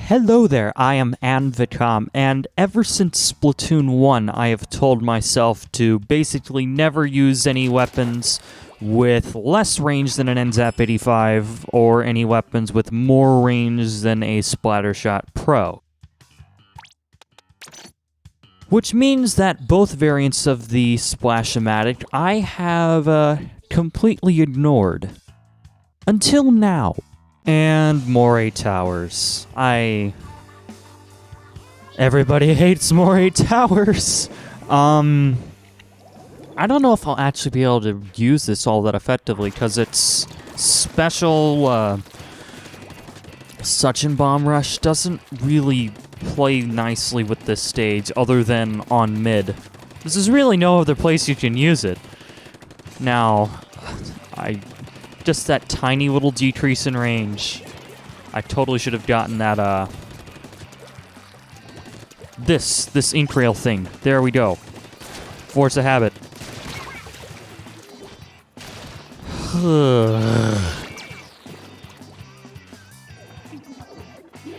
Hello there, I am ANVECOM, and ever since Splatoon 1, I have told myself to basically never use any weapons with less range than an N-Zap-85, or any weapons with more range than a Splattershot Pro. Which means that both variants of the Splash-O-Matic I have completely ignored. Until now. And Moray Towers. Everybody hates Moray Towers. I don't know if I'll actually be able to use this all that effectively, because its special, Suction Bomb Rush doesn't really play nicely with this stage, other than on mid. There's really no other place you can use it. Now, just that tiny little decrease in range. I totally should have gotten that, this ink rail thing. There we go. Force a habit.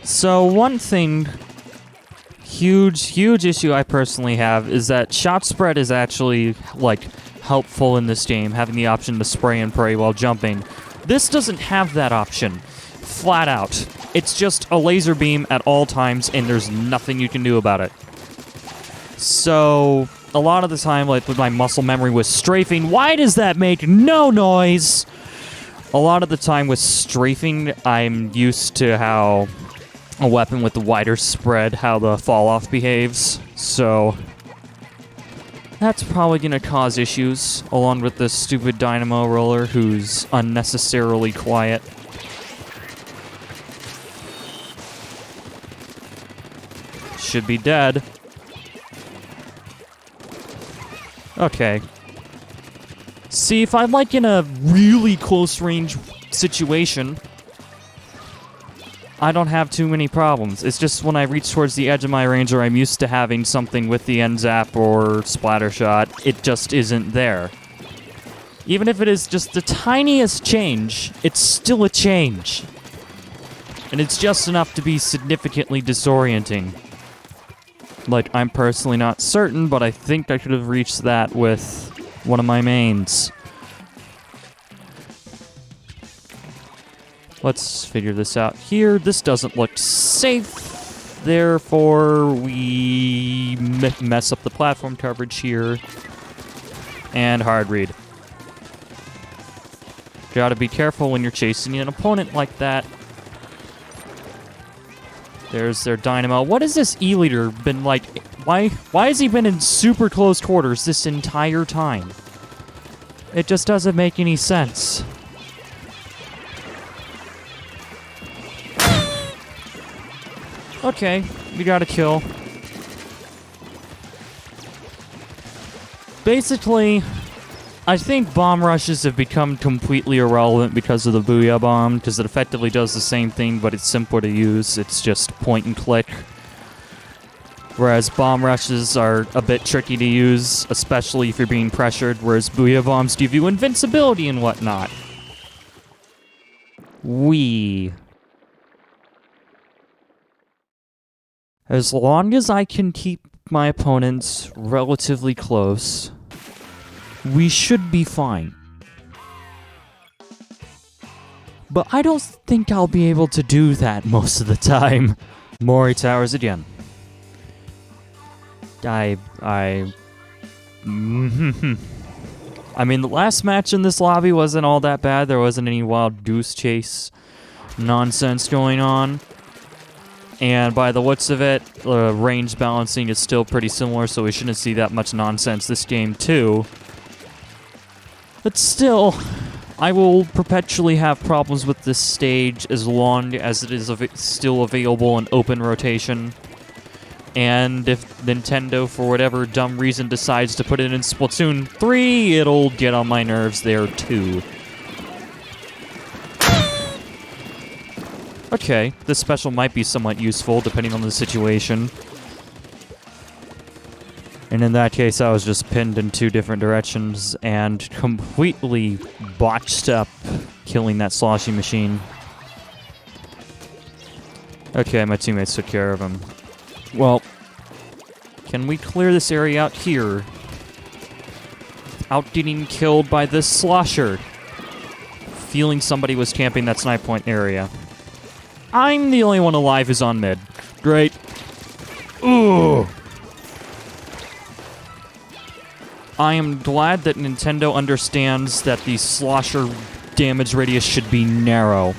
So one thing, huge issue I personally have is that shot spread is actually, helpful in this game, having the option to spray and pray while jumping. This doesn't have that option. Flat out. It's just a laser beam at all times, and there's nothing you can do about it. So, a lot of the time, with my muscle memory with strafing, why does that make no noise? A lot of the time with strafing, I'm used to how a weapon with the wider spread, how the fall-off behaves, so that's probably going to cause issues, along with this stupid dynamo roller who's unnecessarily quiet. Should be dead. Okay. See, if I'm in a really close range situation, I don't have too many problems. It's just when I reach towards the edge of my range, or I'm used to having something with the N-Zap or Splattershot, it just isn't there. Even if it is just the tiniest change, it's still a change. And it's just enough to be significantly disorienting. I'm personally not certain, but I think I could have reached that with one of my mains. Let's figure this out here. This doesn't look safe. Therefore, we mess up the platform coverage here. And hard read. Gotta be careful when you're chasing an opponent like that. There's their dynamo. What has this E-leader been like? Why has he been in super close quarters this entire time? It just doesn't make any sense. Okay, we got a kill. Basically, I think bomb rushes have become completely irrelevant because of the Booyah Bomb, because it effectively does the same thing, but it's simpler to use. It's just point and click. Whereas bomb rushes are a bit tricky to use, especially if you're being pressured, whereas Booyah Bombs give you invincibility and whatnot. As long as I can keep my opponents relatively close, we should be fine. But I don't think I'll be able to do that most of the time. Moray Towers again. I mean, the last match in this lobby wasn't all that bad. There wasn't any wild goose chase nonsense going on. And by the looks of it, range balancing is still pretty similar, so we shouldn't see that much nonsense this game too. But still, I will perpetually have problems with this stage as long as it is still available in open rotation. And if Nintendo, for whatever dumb reason, decides to put it in Splatoon 3, it'll get on my nerves there too. Okay, this special might be somewhat useful, depending on the situation. And in that case, I was just pinned in two different directions and completely botched up killing that sloshing machine. Okay, my teammates took care of him. Well, can we clear this area out here without getting killed by this slosher? Feeling somebody was camping that snipe point area. I'm the only one alive who's on mid. Great. Ooh. I am glad that Nintendo understands that the slosher damage radius should be narrow.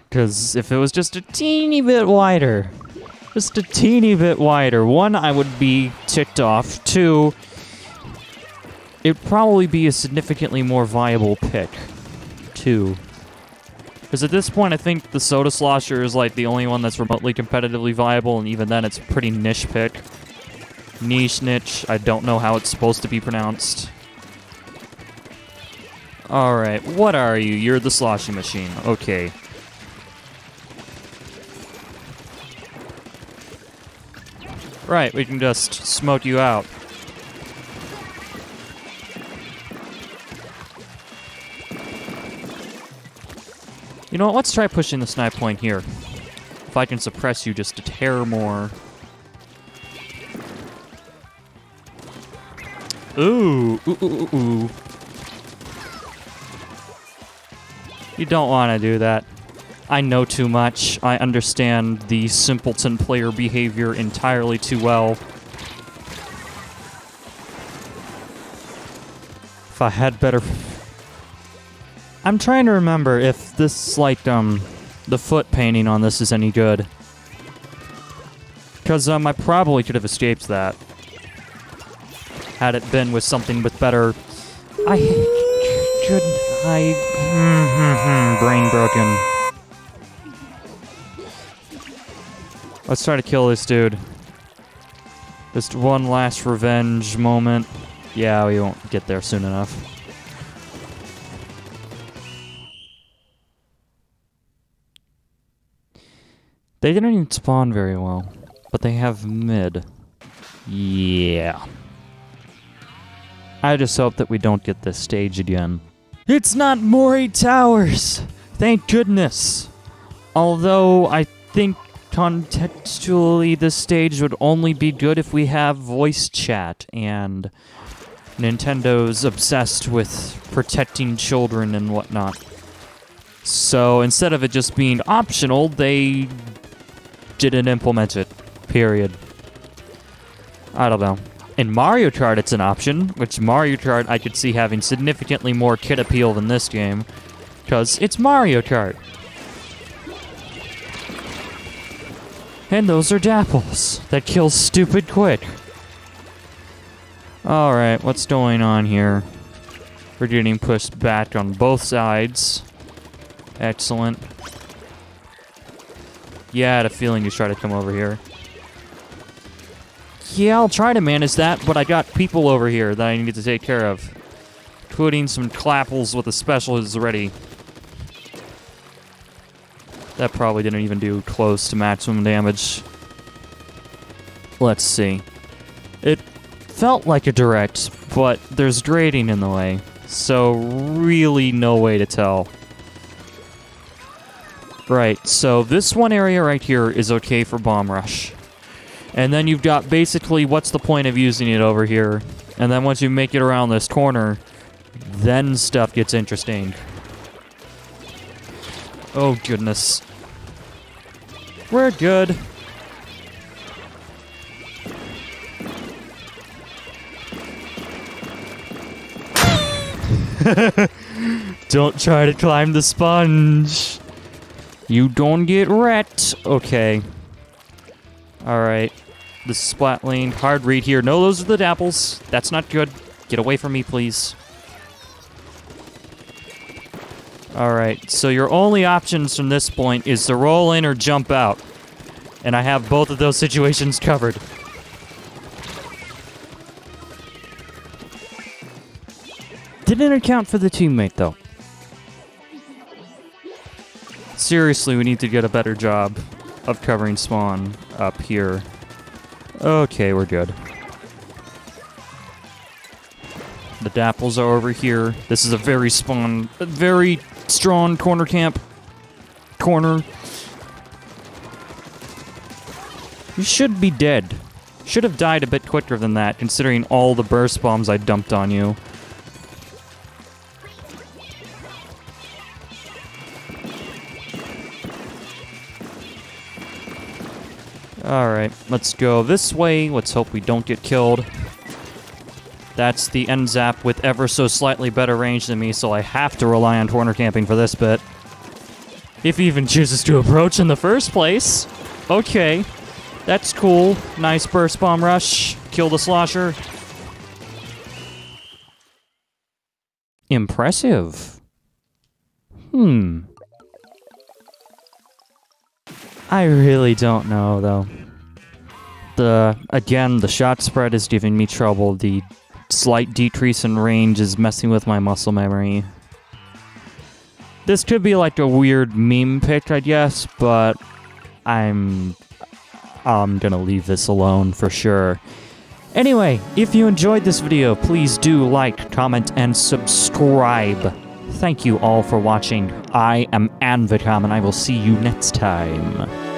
Because if it was just a teeny bit wider, one, I would be ticked off. Two, it'd probably be a significantly more viable pick. Two. Because at this point, I think the Soda Slosher is like the only one that's remotely competitively viable, and even then, it's a pretty niche pick. Niche. I don't know how it's supposed to be pronounced. Alright, what are you? You're the sloshing machine. Okay. Right, we can just smoke you out. You know what, let's try pushing the snipe point here. If I can suppress you just a tear more. Ooh. You don't want to do that. I know too much. I understand the simpleton player behavior entirely too well. If I had better... I'm trying to remember if this, like, the foot painting on this is any good. Because, I probably could have escaped that. Had it been with something with better... brain broken. Let's try to kill this dude. Just one last revenge moment. Yeah, we won't get there soon enough. They didn't even spawn very well, but they have mid. Yeah. I just hope that we don't get this stage again. It's not Mori Towers! Thank goodness! Although, I think contextually this stage would only be good if we have voice chat, and Nintendo's obsessed with protecting children and whatnot. So, instead of it just being optional, they didn't implement it. Period. I don't know. In Mario Kart, it's an option, which Mario Kart I could see having significantly more kid appeal than this game, because it's Mario Kart. And those are dapples that kill stupid quick. Alright, what's going on here? We're getting pushed back on both sides. Excellent. Yeah, I had a feeling you'd try to come over here. Yeah, I'll try to manage that, but I got people over here that I need to take care of. Including some clapples with the specials ready. That probably didn't even do close to maximum damage. Let's see. It felt like a direct, but there's grading in the way. So really no way to tell. Right, so this one area right here is okay for bomb rush. And then you've got basically what's the point of using it over here. And then once you make it around this corner, then stuff gets interesting. Oh goodness. We're good. Don't try to climb the sponge. You don't get wrecked. Okay. Alright. The splat lane. Hard read here. No, those are the dapples. That's not good. Get away from me, please. Alright, so your only options from this point is to roll in or jump out. And I have both of those situations covered. Didn't account for the teammate, though. Seriously, we need to get a better job of covering spawn up here. Okay, we're good. The dapples are over here. This is a very strong corner camp. corner. You should be dead. Should have died a bit quicker than that, considering all the burst bombs I dumped on you. Alright, let's go this way. Let's hope we don't get killed. That's the N-Zap with ever so slightly better range than me, so I have to rely on corner camping for this bit. If he even chooses to approach in the first place. Okay. That's cool. Nice burst bomb rush. Kill the slosher. Impressive. I really don't know, though. Again, the shot spread is giving me trouble. The slight decrease in range is messing with my muscle memory. This could be like a weird meme pick, I guess, but I'm gonna leave this alone for sure. Anyway, if you enjoyed this video, please do like, comment, and subscribe. Thank you all for watching. I am ANVECOM, and I will see you next time.